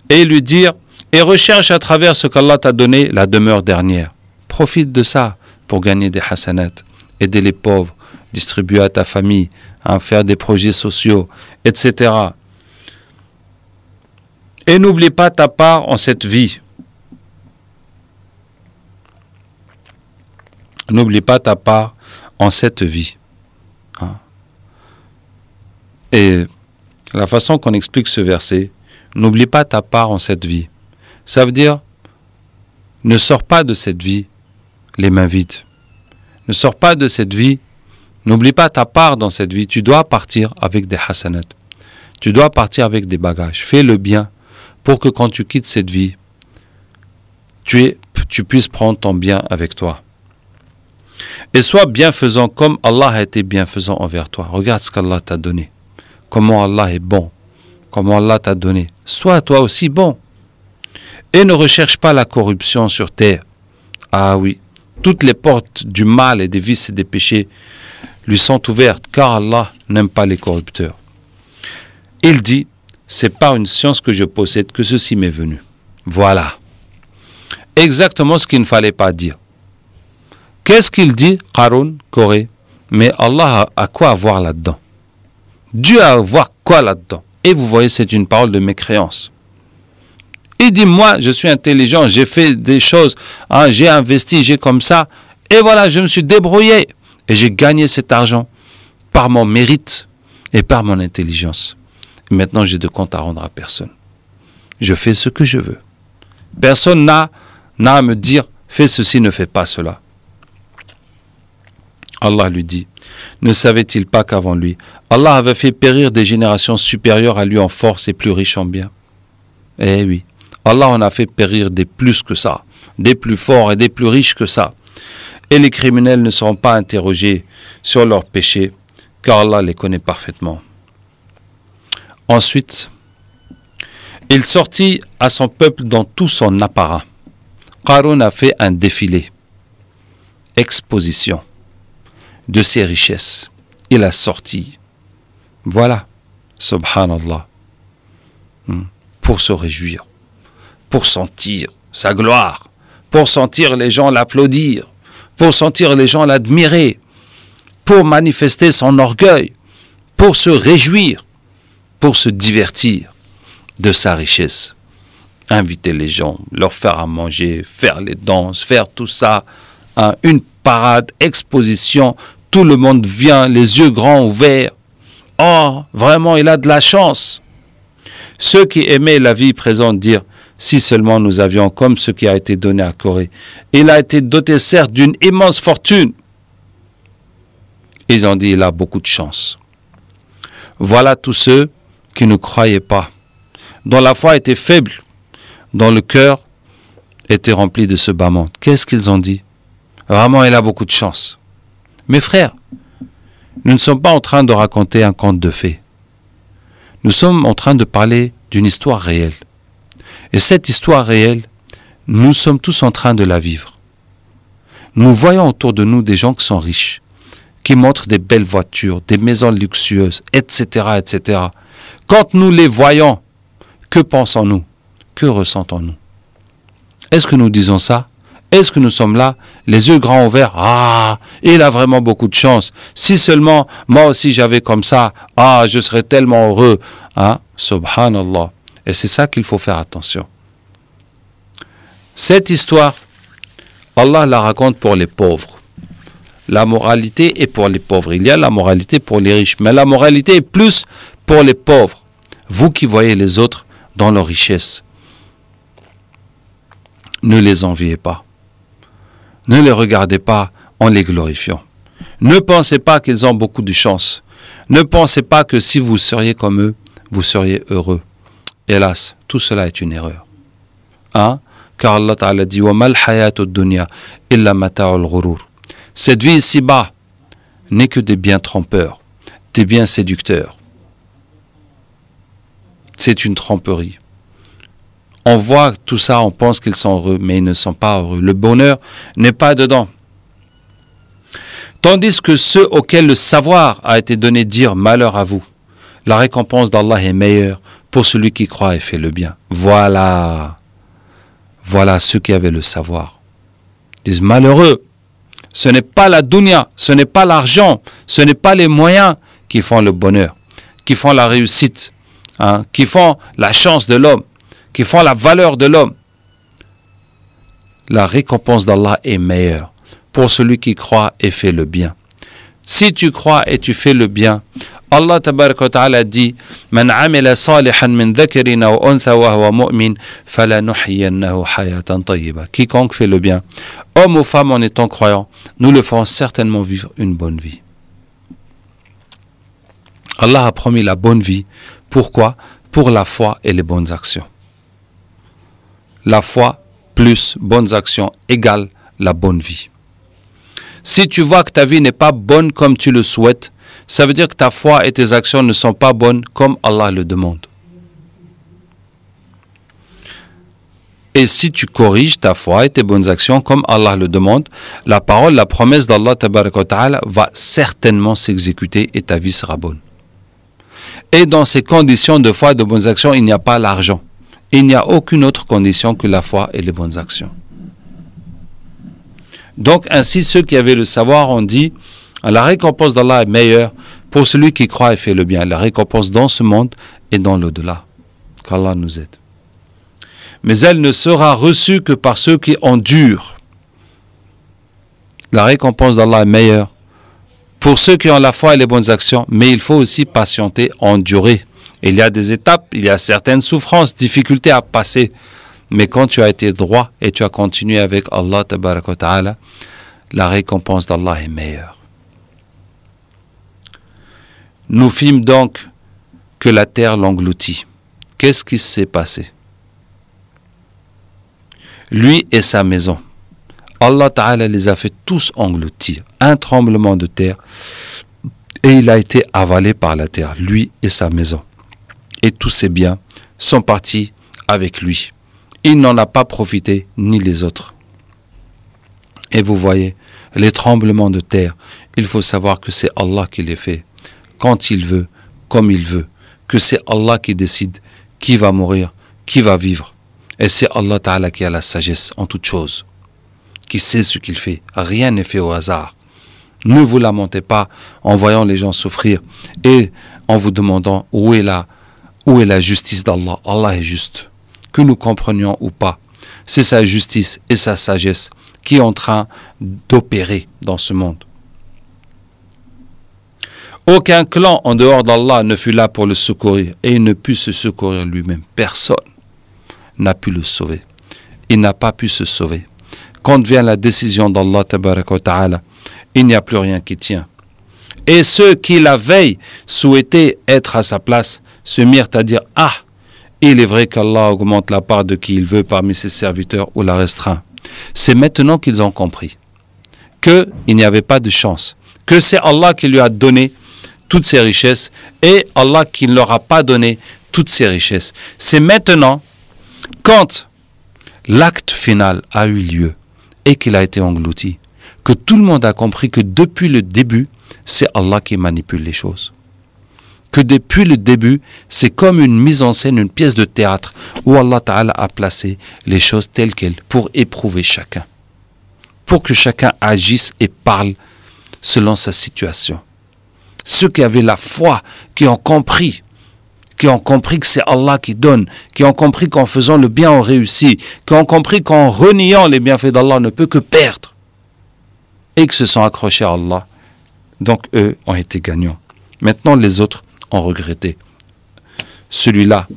Et lui dire, et recherche à travers ce qu'Allah t'a donné la demeure dernière. Profite de ça pour gagner des hasanat, aider les pauvres, distribuer à ta famille, faire des projets sociaux, etc. Et n'oublie pas ta part en cette vie. N'oublie pas ta part en cette vie. Et la façon qu'on explique ce verset, n'oublie pas ta part en cette vie. Ça veut dire, Ne sors pas de cette vie les mains vides. Ne sors pas de cette vie. N'oublie pas ta part dans cette vie. Tu dois partir avec des hasanat. Tu dois partir avec des bagages. Fais le bien pour que quand tu quittes cette vie, tu puisses prendre ton bien avec toi. Et sois bienfaisant comme Allah a été bienfaisant envers toi. Regarde ce qu'Allah t'a donné. Comment Allah est bon. Comment Allah t'a donné. Sois toi aussi bon. Et ne recherche pas la corruption sur terre. Ah oui, toutes les portes du mal et des vices et des péchés lui sont ouvertes, car Allah n'aime pas les corrupteurs. Il dit, c'est par une science que je possède que ceci m'est venu. Voilà. Exactement ce qu'il ne fallait pas dire. Qu'est-ce qu'il dit, Qarun, Corée? Mais Allah a quoi à voir là-dedans? Dieu a à voir quoi là-dedans? Et vous voyez, c'est une parole de mécréance. Il dit, moi, je suis intelligent, j'ai fait des choses, hein, j'ai investi, j'ai comme ça, et voilà, je me suis débrouillé. Et j'ai gagné cet argent par mon mérite et par mon intelligence. Et maintenant, j'ai de compte à rendre à personne. Je fais ce que je veux. Personne n'a à me dire, fais ceci, ne fais pas cela. Allah lui dit, ne savait-il pas qu'avant lui, Allah avait fait périr des générations supérieures à lui en force et plus riches en biens? Eh oui, Allah en a fait périr des plus que ça, des plus forts et des plus riches que ça. Et les criminels ne seront pas interrogés sur leurs péchés, car Allah les connaît parfaitement. Ensuite, il sortit à son peuple dans tout son apparat. Qarun a fait un défilé, exposition de ses richesses. Il a sorti, voilà, subhanallah, pour se réjouir, pour sentir sa gloire, pour sentir les gens l'applaudir, pour sentir les gens l'admirer, pour manifester son orgueil, pour se réjouir, pour se divertir de sa richesse. Inviter les gens, leur faire à manger, faire les danses, faire tout ça, une parade, exposition, tout le monde vient, les yeux grands ouverts. Oh, vraiment, il a de la chance. Ceux qui aimaient la vie présente dirent, si seulement nous avions comme ce qui a été donné à Corée. Il a été doté certes d'une immense fortune. Ils ont dit, il a beaucoup de chance. Voilà tous ceux qui ne croyaient pas, dont la foi était faible, dont le cœur était rempli de ce bas monde. Qu'est-ce qu'ils ont dit? Vraiment, il a beaucoup de chance. Mes frères, nous ne sommes pas en train de raconter un conte de fées. Nous sommes en train de parler d'une histoire réelle. Et cette histoire réelle, nous sommes tous en train de la vivre. Nous voyons autour de nous des gens qui sont riches, qui montrent des belles voitures, des maisons luxueuses, etc., etc. Quand nous les voyons, que pensons-nous? Que ressentons-nous? Est-ce que nous disons ça? Est-ce que nous sommes là, les yeux grands ouverts? Ah, il a vraiment beaucoup de chance. Si seulement moi aussi j'avais comme ça, ah, je serais tellement heureux. Hein? Subhanallah. Et c'est ça qu'il faut faire attention. Cette histoire, Allah la raconte pour les pauvres. La moralité est pour les pauvres. Il y a la moralité pour les riches, mais la moralité est plus pour les pauvres. Vous qui voyez les autres dans leur richesse, ne les enviez pas. Ne les regardez pas en les glorifiant. Ne pensez pas qu'ils ont beaucoup de chance. Ne pensez pas que si vous seriez comme eux, vous seriez heureux. Hélas, tout cela est une erreur. Hein? Car Allah Ta'ala dit وَمَا الْحَيَاةُ الدُّنْيَا إِلَّا مَتَاعُ الْغُرُورِ. Cette vie ici-bas n'est que des biens trompeurs, des biens séducteurs. C'est une tromperie. On voit tout ça, on pense qu'ils sont heureux, mais ils ne sont pas heureux. Le bonheur n'est pas dedans. Tandis que ceux auxquels le savoir a été donné dire malheur à vous, la récompense d'Allah est meilleure pour celui qui croit et fait le bien. Voilà. Voilà ceux qui avaient le savoir. Ils disent malheureux. Ce n'est pas la dunya, ce n'est pas l'argent, ce n'est pas les moyens qui font le bonheur, qui font la réussite, hein, qui font la chance de l'homme, qui font la valeur de l'homme. La récompense d'Allah est meilleure pour celui qui croit et fait le bien. Si tu crois et tu fais le bien, Allah tabaraka wa ta'ala dit Man amila salihan min dhakarin aw untha wa huwa mu'min falanuhyiyannahu hayatan tayyiba. Quiconque fait le bien, homme ou femme en étant croyant, nous le ferons certainement vivre une bonne vie. Allah a promis la bonne vie. Pourquoi? Pour la foi et les bonnes actions. La foi plus bonnes actions égale la bonne vie. Si tu vois que ta vie n'est pas bonne comme tu le souhaites, ça veut dire que ta foi et tes actions ne sont pas bonnes comme Allah le demande. Et si tu corriges ta foi et tes bonnes actions comme Allah le demande, la parole, la promesse d'Allah tabaraka wa ta'ala va certainement s'exécuter et ta vie sera bonne. Et dans ces conditions de foi et de bonnes actions, il n'y a pas l'argent. Il n'y a aucune autre condition que la foi et les bonnes actions. Donc ainsi, ceux qui avaient le savoir ont dit, la récompense d'Allah est meilleure pour celui qui croit et fait le bien. La récompense dans ce monde et dans l'au-delà. Qu'Allah nous aide. Mais elle ne sera reçue que par ceux qui endurent. La récompense d'Allah est meilleure pour ceux qui ont la foi et les bonnes actions, mais il faut aussi patienter, endurer. Il y a des étapes, il y a certaines souffrances, difficultés à passer. Mais quand tu as été droit et tu as continué avec Allah tabaraka wa ta'ala, la récompense d'Allah est meilleure. Nous fîmes donc que la terre l'engloutit. Qu'est-ce qui s'est passé? Lui et sa maison. Allah Ta'ala les a fait tous engloutir. Un tremblement de terre. Et il a été avalé par la terre. Lui et sa maison. Et tous ses biens sont partis avec lui. Il n'en a pas profité, ni les autres. Et vous voyez, les tremblements de terre, il faut savoir que c'est Allah qui les fait. Quand il veut, comme il veut. Que c'est Allah qui décide qui va mourir, qui va vivre. Et c'est Allah Ta'ala qui a la sagesse en toutes choses. Qui sait ce qu'il fait. Rien n'est fait au hasard. Ne vous lamentez pas en voyant les gens souffrir et en vous demandant où est la justice d'Allah. Allah est juste. Que nous comprenions ou pas, c'est sa justice et sa sagesse qui est en train d'opérer dans ce monde. Aucun clan en dehors d'Allah ne fut là pour le secourir et il ne put se secourir lui-même. Personne n'a pu le sauver. Il n'a pas pu se sauver. Quand vient la décision d'Allah tabaraka wa ta'ala, il n'y a plus rien qui tient. Et ceux qui la veille souhaitaient être à sa place se mirent à dire « Ah, il est vrai qu'Allah augmente la part de qui il veut parmi ses serviteurs ou la restreint. » C'est maintenant qu'ils ont compris qu'il n'y avait pas de chance, que c'est Allah qui lui a donné toutes ses richesses et Allah qui ne leur a pas donné toutes ses richesses. C'est maintenant, quand l'acte final a eu lieu et qu'il a été englouti, que tout le monde a compris que depuis le début, c'est Allah qui manipule les choses. Que depuis le début, c'est comme une mise en scène, une pièce de théâtre où Allah Ta'ala a placé les choses telles quelles pour éprouver chacun. Pour que chacun agisse et parle selon sa situation. Ceux qui avaient la foi, qui ont compris que c'est Allah qui donne, qui ont compris qu'en faisant le bien on réussit, qui ont compris qu'en reniant les bienfaits d'Allah on ne peut que perdre, et qui se sont accrochés à Allah. Donc eux ont été gagnants. Maintenant les autres ont regretté. Celui-là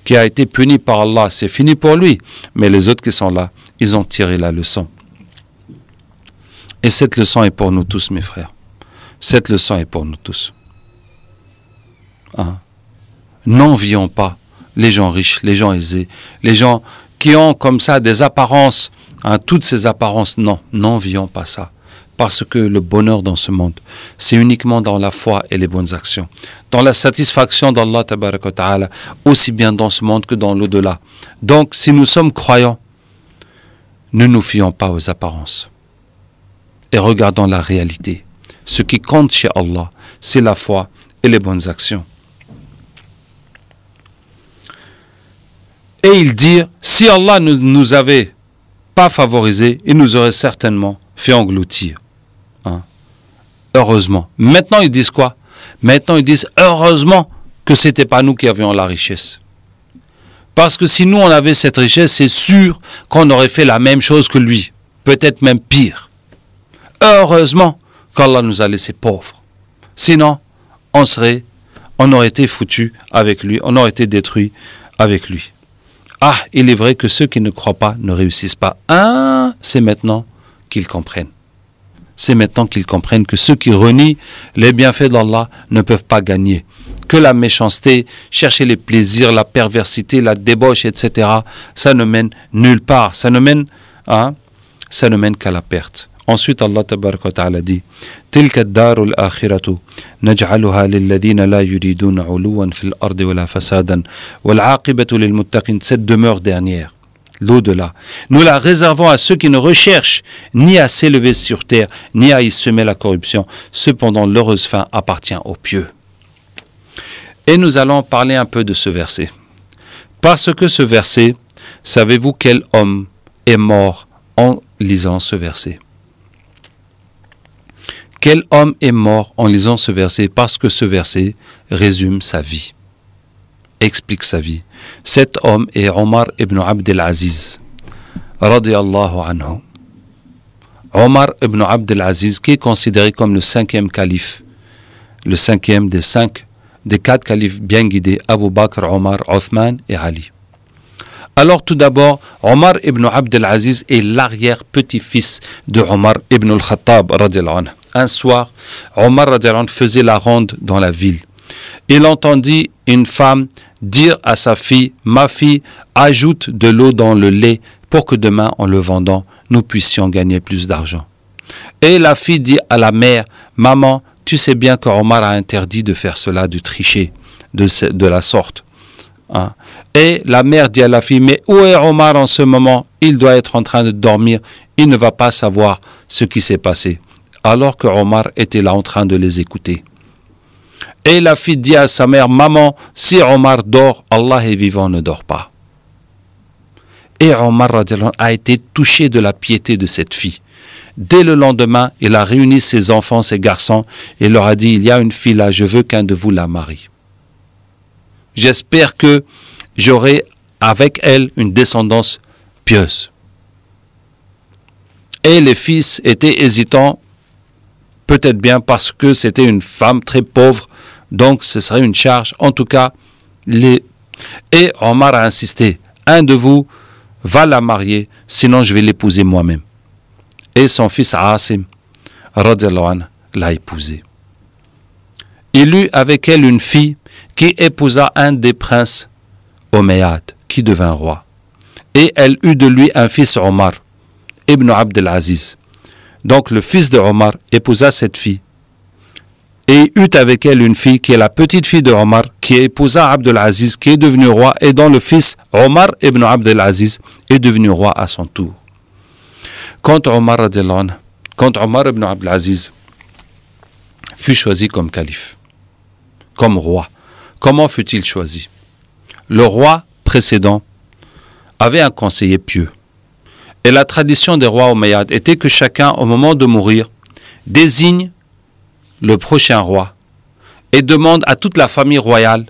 qui a été puni par Allah, c'est fini pour lui, mais les autres qui sont là, ils ont tiré la leçon. Et cette leçon est pour nous tous, mes frères. Cette leçon est pour nous tous. Hein? N'envions pas les gens riches, les gens aisés, les gens qui ont comme ça des apparences, hein, toutes ces apparences. Non, n'envions pas ça. Parce que le bonheur dans ce monde, c'est uniquement dans la foi et les bonnes actions. Dans la satisfaction d'Allah tabaraka wa ta'ala, aussi bien dans ce monde que dans l'au-delà. Donc, si nous sommes croyants, ne nous fions pas aux apparences. Et regardons la réalité. Ce qui compte chez Allah, c'est la foi et les bonnes actions. Et ils dirent, si Allah ne nous avait pas favorisés, il nous aurait certainement fait engloutir. Hein? Heureusement. Maintenant, ils disent quoi? Maintenant, ils disent, heureusement que ce n'était pas nous qui avions la richesse. Parce que si nous, on avait cette richesse, c'est sûr qu'on aurait fait la même chose que lui. Peut-être même pire. Heureusement qu'Allah nous a laissés pauvres. Sinon, on serait on aurait été foutu avec lui, on aurait été détruit avec lui. Ah, il est vrai que ceux qui ne croient pas ne réussissent pas. Ah, c'est maintenant qu'ils comprennent. C'est maintenant qu'ils comprennent que ceux qui renient les bienfaits d'Allah ne peuvent pas gagner. Que la méchanceté, chercher les plaisirs, la perversité, la débauche, etc., ça ne mène nulle part. Ça ne mène qu'à la perte. Ensuite, Allah tabaraka wa ta'ala dit تلك الدار الآخرة نجعلها للذين لا يريدون علوا في الأرض ولا فسادا والعاقبة للمتقين. Cette demeure dernière, l'au-delà, nous la réservons à ceux qui ne recherchent ni à s'élever sur terre, ni à y semer la corruption. Cependant, l'heureuse fin appartient aux pieux. Et nous allons parler un peu de ce verset. Parce que ce verset, savez-vous quel homme est mort en lisant ce verset? Quel homme est mort en lisant ce verset? Parce que ce verset résume sa vie, explique sa vie. Cet homme est Omar ibn Abd al-Aziz, radiyallahu anhu. Omar ibn Abd al-Aziz, qui est considéré comme le 5e calife, le 5e des 4 califes bien guidés, Abu Bakr, Omar, Othman et Ali. Alors tout d'abord, Omar ibn Abd al-Aziz est l'arrière-petit-fils de Omar ibn al-Khattab, radiyallahu anhu. Un soir, Omar radiyallahu anhu faisait la ronde dans la ville. Il entendit une femme dire à sa fille, « Ma fille, ajoute de l'eau dans le lait pour que demain, en le vendant, nous puissions gagner plus d'argent. » Et la fille dit à la mère, « Maman, tu sais bien que Omar a interdit de faire cela, de tricher de la sorte. » Et la mère dit à la fille, « Mais où est Omar en ce moment? Il doit être en train de dormir. Il ne va pas savoir ce qui s'est passé. » Alors que Omar était là en train de les écouter. Et la fille dit à sa mère, « Maman, si Omar dort, Allah est vivant, ne dort pas. » Et Omar a été touché de la piété de cette fille. Dès le lendemain, il a réuni ses enfants, ses garçons, et leur a dit, « Il y a une fille là, je veux qu'un de vous la marie. J'espère que j'aurai avec elle une descendance pieuse. » Et les fils étaient hésitants, peut-être bien parce que c'était une femme très pauvre, donc ce serait une charge. En tout cas, et Omar a insisté, un de vous va la marier, sinon je vais l'épouser moi-même. Et son fils Asim, radiyallahu anhu, l'a épousée. Il eut avec elle une fille qui épousa un des princes Omeyyades, qui devint roi. Et elle eut de lui un fils Omar, ibn Abd al-Aziz. Donc le fils de Omar épousa cette fille et eut avec elle une fille qui est la petite fille de Omar, qui épousa Abd al-Aziz, qui est devenu roi, et dont le fils Omar ibn Abd al-Aziz est devenu roi à son tour. Quand Omar ibn Abd al-Aziz fut choisi comme calife, comme roi, comment fut-il choisi? Le roi précédent avait un conseiller pieux. Et la tradition des rois omeyyades était que chacun, au moment de mourir, désigne le prochain roi et demande à toute la famille royale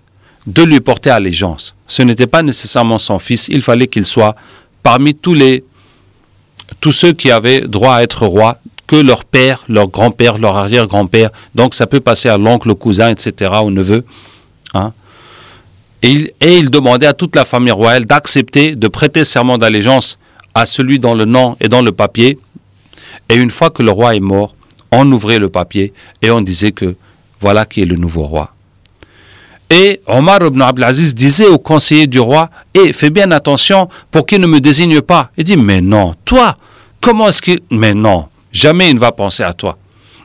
de lui porter allégeance. Ce n'était pas nécessairement son fils, il fallait qu'il soit parmi tous ceux qui avaient droit à être roi, que leur père, leur grand-père, leur arrière-grand-père, donc ça peut passer à l'oncle, au cousin, etc., au neveu. Et il demandait à toute la famille royale d'accepter de prêter serment d'allégeance à celui dans le nom et dans le papier. Et une fois que le roi est mort, on ouvrait le papier et on disait que voilà qui est le nouveau roi. Et Omar ibn Abd al-Aziz disait au conseiller du roi, « Fais bien attention pour qu'il ne me désigne pas. » Il dit, « Mais non, toi, comment est-ce qu'il... » « Mais non, jamais il ne va penser à toi. »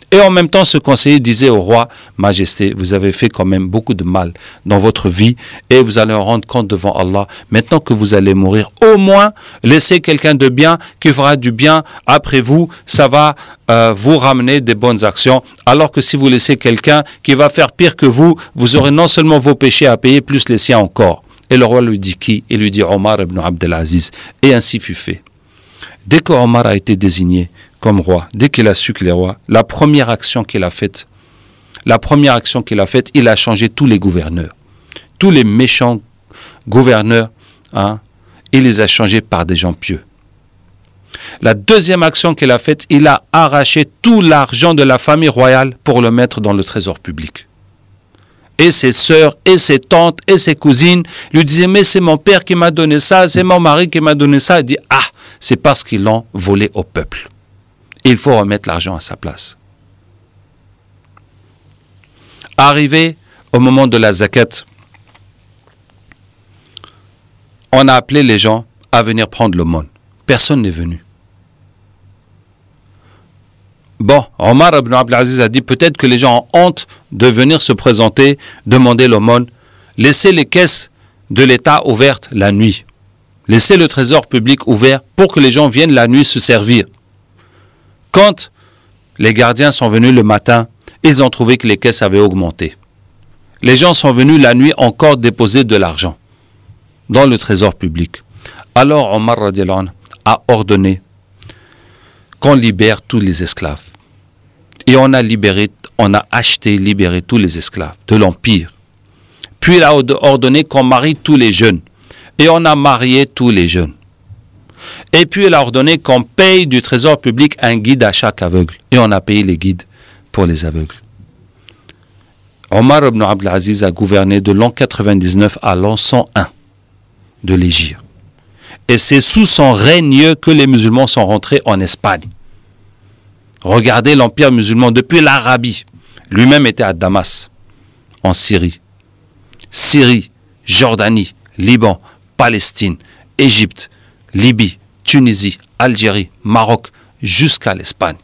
Et en même temps, ce conseiller disait au roi, « Majesté, vous avez fait quand même beaucoup de mal dans votre vie et vous allez en rendre compte devant Allah. Maintenant que vous allez mourir, au moins, laissez quelqu'un de bien qui fera du bien après vous. Ça va vous ramener des bonnes actions. Alors que si vous laissez quelqu'un qui va faire pire que vous, vous aurez non seulement vos péchés à payer, plus les siens encore. » Et le roi lui dit qui? Il lui dit Omar ibn Abd al-Aziz. Et ainsi fut fait. Dès que Omar a été désigné comme roi, dès qu'il a su qu'il est roi, la première action qu'il a faite, il a changé tous les gouverneurs. Tous les méchants gouverneurs, il les a changés par des gens pieux. La deuxième action qu'il a faite, il a arraché tout l'argent de la famille royale pour le mettre dans le trésor public. Et ses sœurs, et ses tantes, et ses cousines lui disaient, mais c'est mon père qui m'a donné ça, c'est mon mari qui m'a donné ça. Il dit, ah, c'est parce qu'ils l'ont volé au peuple. Il faut remettre l'argent à sa place. Arrivé au moment de la zakat, on a appelé les gens à venir prendre l'aumône. Personne n'est venu. Bon, Omar ibn Abdelaziz a dit peut-être que les gens ont honte de venir se présenter, demander l'aumône. Laissez les caisses de l'État ouvertes la nuit. Laissez le trésor public ouvert pour que les gens viennent la nuit se servir. Quand les gardiens sont venus le matin, ils ont trouvé que les caisses avaient augmenté. Les gens sont venus la nuit encore déposer de l'argent dans le trésor public. Alors Omar radiallahu anhu a ordonné qu'on libère tous les esclaves. Et on a libéré tous les esclaves de l'Empire. Puis il a ordonné qu'on marie tous les jeunes. Et on a marié tous les jeunes. Et puis il a ordonné qu'on paye du trésor public un guide à chaque aveugle. Et on a payé les guides pour les aveugles. Omar ibn Abdelaziz a gouverné de l'an 99 à l'an 101 de l'Hégire. Et c'est sous son règne que les musulmans sont rentrés en Espagne. Regardez l'empire musulman depuis l'Arabie. Lui-même était à Damas, en Syrie. Syrie, Jordanie, Liban, Palestine, Égypte, Libye, Tunisie, Algérie, Maroc, jusqu'à l'Espagne.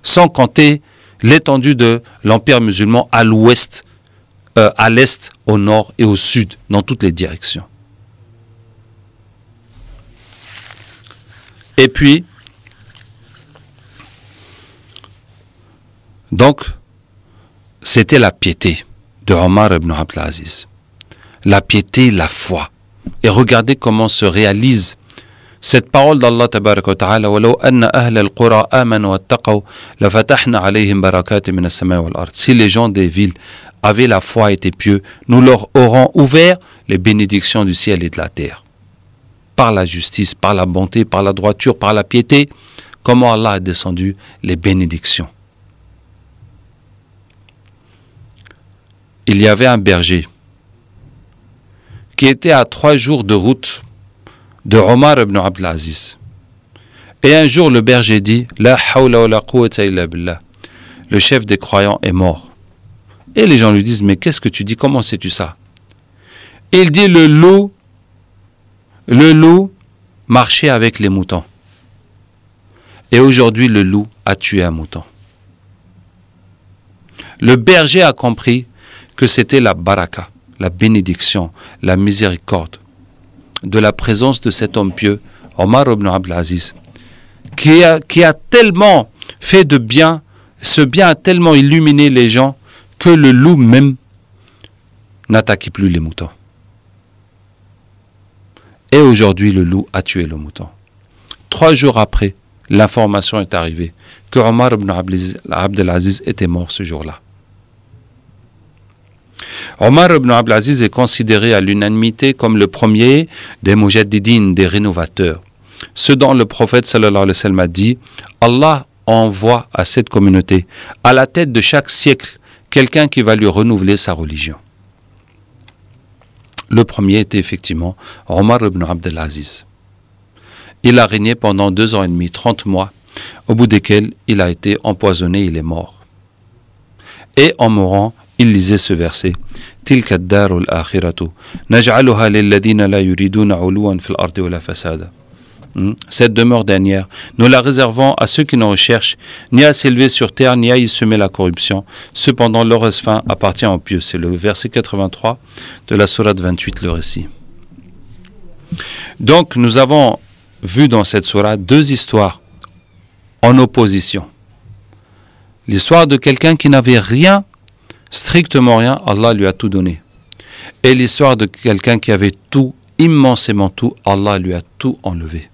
Sans compter l'étendue de l'empire musulman à l'ouest, à l'est, au nord et au sud, dans toutes les directions. Et puis, donc, c'était la piété de Omar ibn Abdelaziz. La piété, la foi. Et regardez comment se réalise cette parole d'Allah tabaraka wa ta'ala. وَلَوْ أَنَّ أَهْلَ الْقُرَىٰ آمَنُوا وَاتَّقَوْا لَفَتَحْنَا عَلَيْهِمْ بَرَكَاتٍ مِنَ السَّمَاءِ وَالْأَرْضِ. Si les gens des villes avaient la foi et étaient pieux, nous leur aurons ouvert les bénédictions du ciel et de la terre. Par la justice, par la bonté, par la droiture, par la piété, comment Allah a descendu les bénédictions. Il y avait un berger qui était à 3 jours de route de Omar ibn Abdelaziz. Et un jour, le berger dit « La hawla wa la quwwata illa billah » le chef des croyants est mort. Et les gens lui disent « Mais qu'est-ce que tu dis? Comment sais-tu ça ?» Il dit « Le loup marchait avec les moutons. Et aujourd'hui, le loup a tué un mouton. » Le berger a compris que c'était la baraka, la bénédiction, la miséricorde de la présence de cet homme pieux, Omar ibn Abdelaziz, qui a tellement fait de bien, ce bien a tellement illuminé les gens que le loup même n'attaquait plus les moutons. Et aujourd'hui, le loup a tué le mouton. 3 jours après, l'information est arrivée que Omar ibn Abdelaziz était mort ce jour-là. Omar ibn Abdelaziz est considéré à l'unanimité comme le premier des mujaddidines, des rénovateurs. Ce dont le prophète sallallahu alayhi wa sallam a dit, Allah envoie à cette communauté, à la tête de chaque siècle, quelqu'un qui va lui renouveler sa religion. Le premier était effectivement Omar ibn Abdelaziz. Il a régné pendant 2 ans et demi, 30 mois, au bout desquels il a été empoisonné, il est mort. Et en mourant, il lisait ce verset. تلك الدار الآخرة نجعلها للذين لا يريدون علوا في الأرض ولا فسادا. Cette demeure dernière, nous la réservons à ceux qui ne recherchent ni à s'élever sur terre, ni à y semer la corruption. Cependant, l'heureuse fin appartient aux pieux. C'est le verset 83 de la sourate 28, le récit. Donc, nous avons vu dans cette sourate 2 histoires en opposition. L'histoire de quelqu'un qui n'avait rien, strictement rien, Allah lui a tout donné. Et l'histoire de quelqu'un qui avait tout, immensément tout, Allah lui a tout enlevé.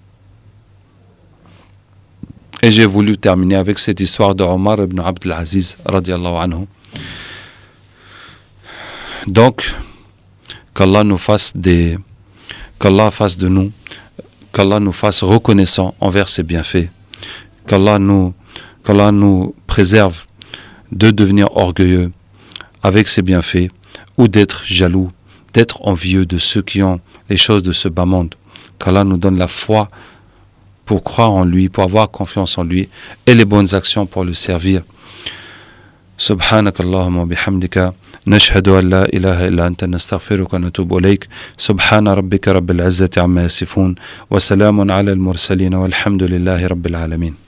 Et j'ai voulu terminer avec cette histoire de Omar ibn Abdelaziz, radiallahu anhu. Donc, qu'Allah nous fasse qu'Allah fasse de nous, qu'Allah nous fasse reconnaissants envers ses bienfaits, qu'Allah nous préserve de devenir orgueilleux. avec ses bienfaits, ou d'être jaloux, d'être envieux de ceux qui ont les choses de ce bas monde. Qu'Allah nous donne la foi pour croire en lui, pour avoir confiance en lui, et les bonnes actions pour le servir. سبحانك اللهم وبحمدك نشهد أن لا إله إلا أنت نستغفرك ونتوب إليك سبحان ربك رب العزة عما يصفون وسلام على المرسلين والحمد لله رب العالمين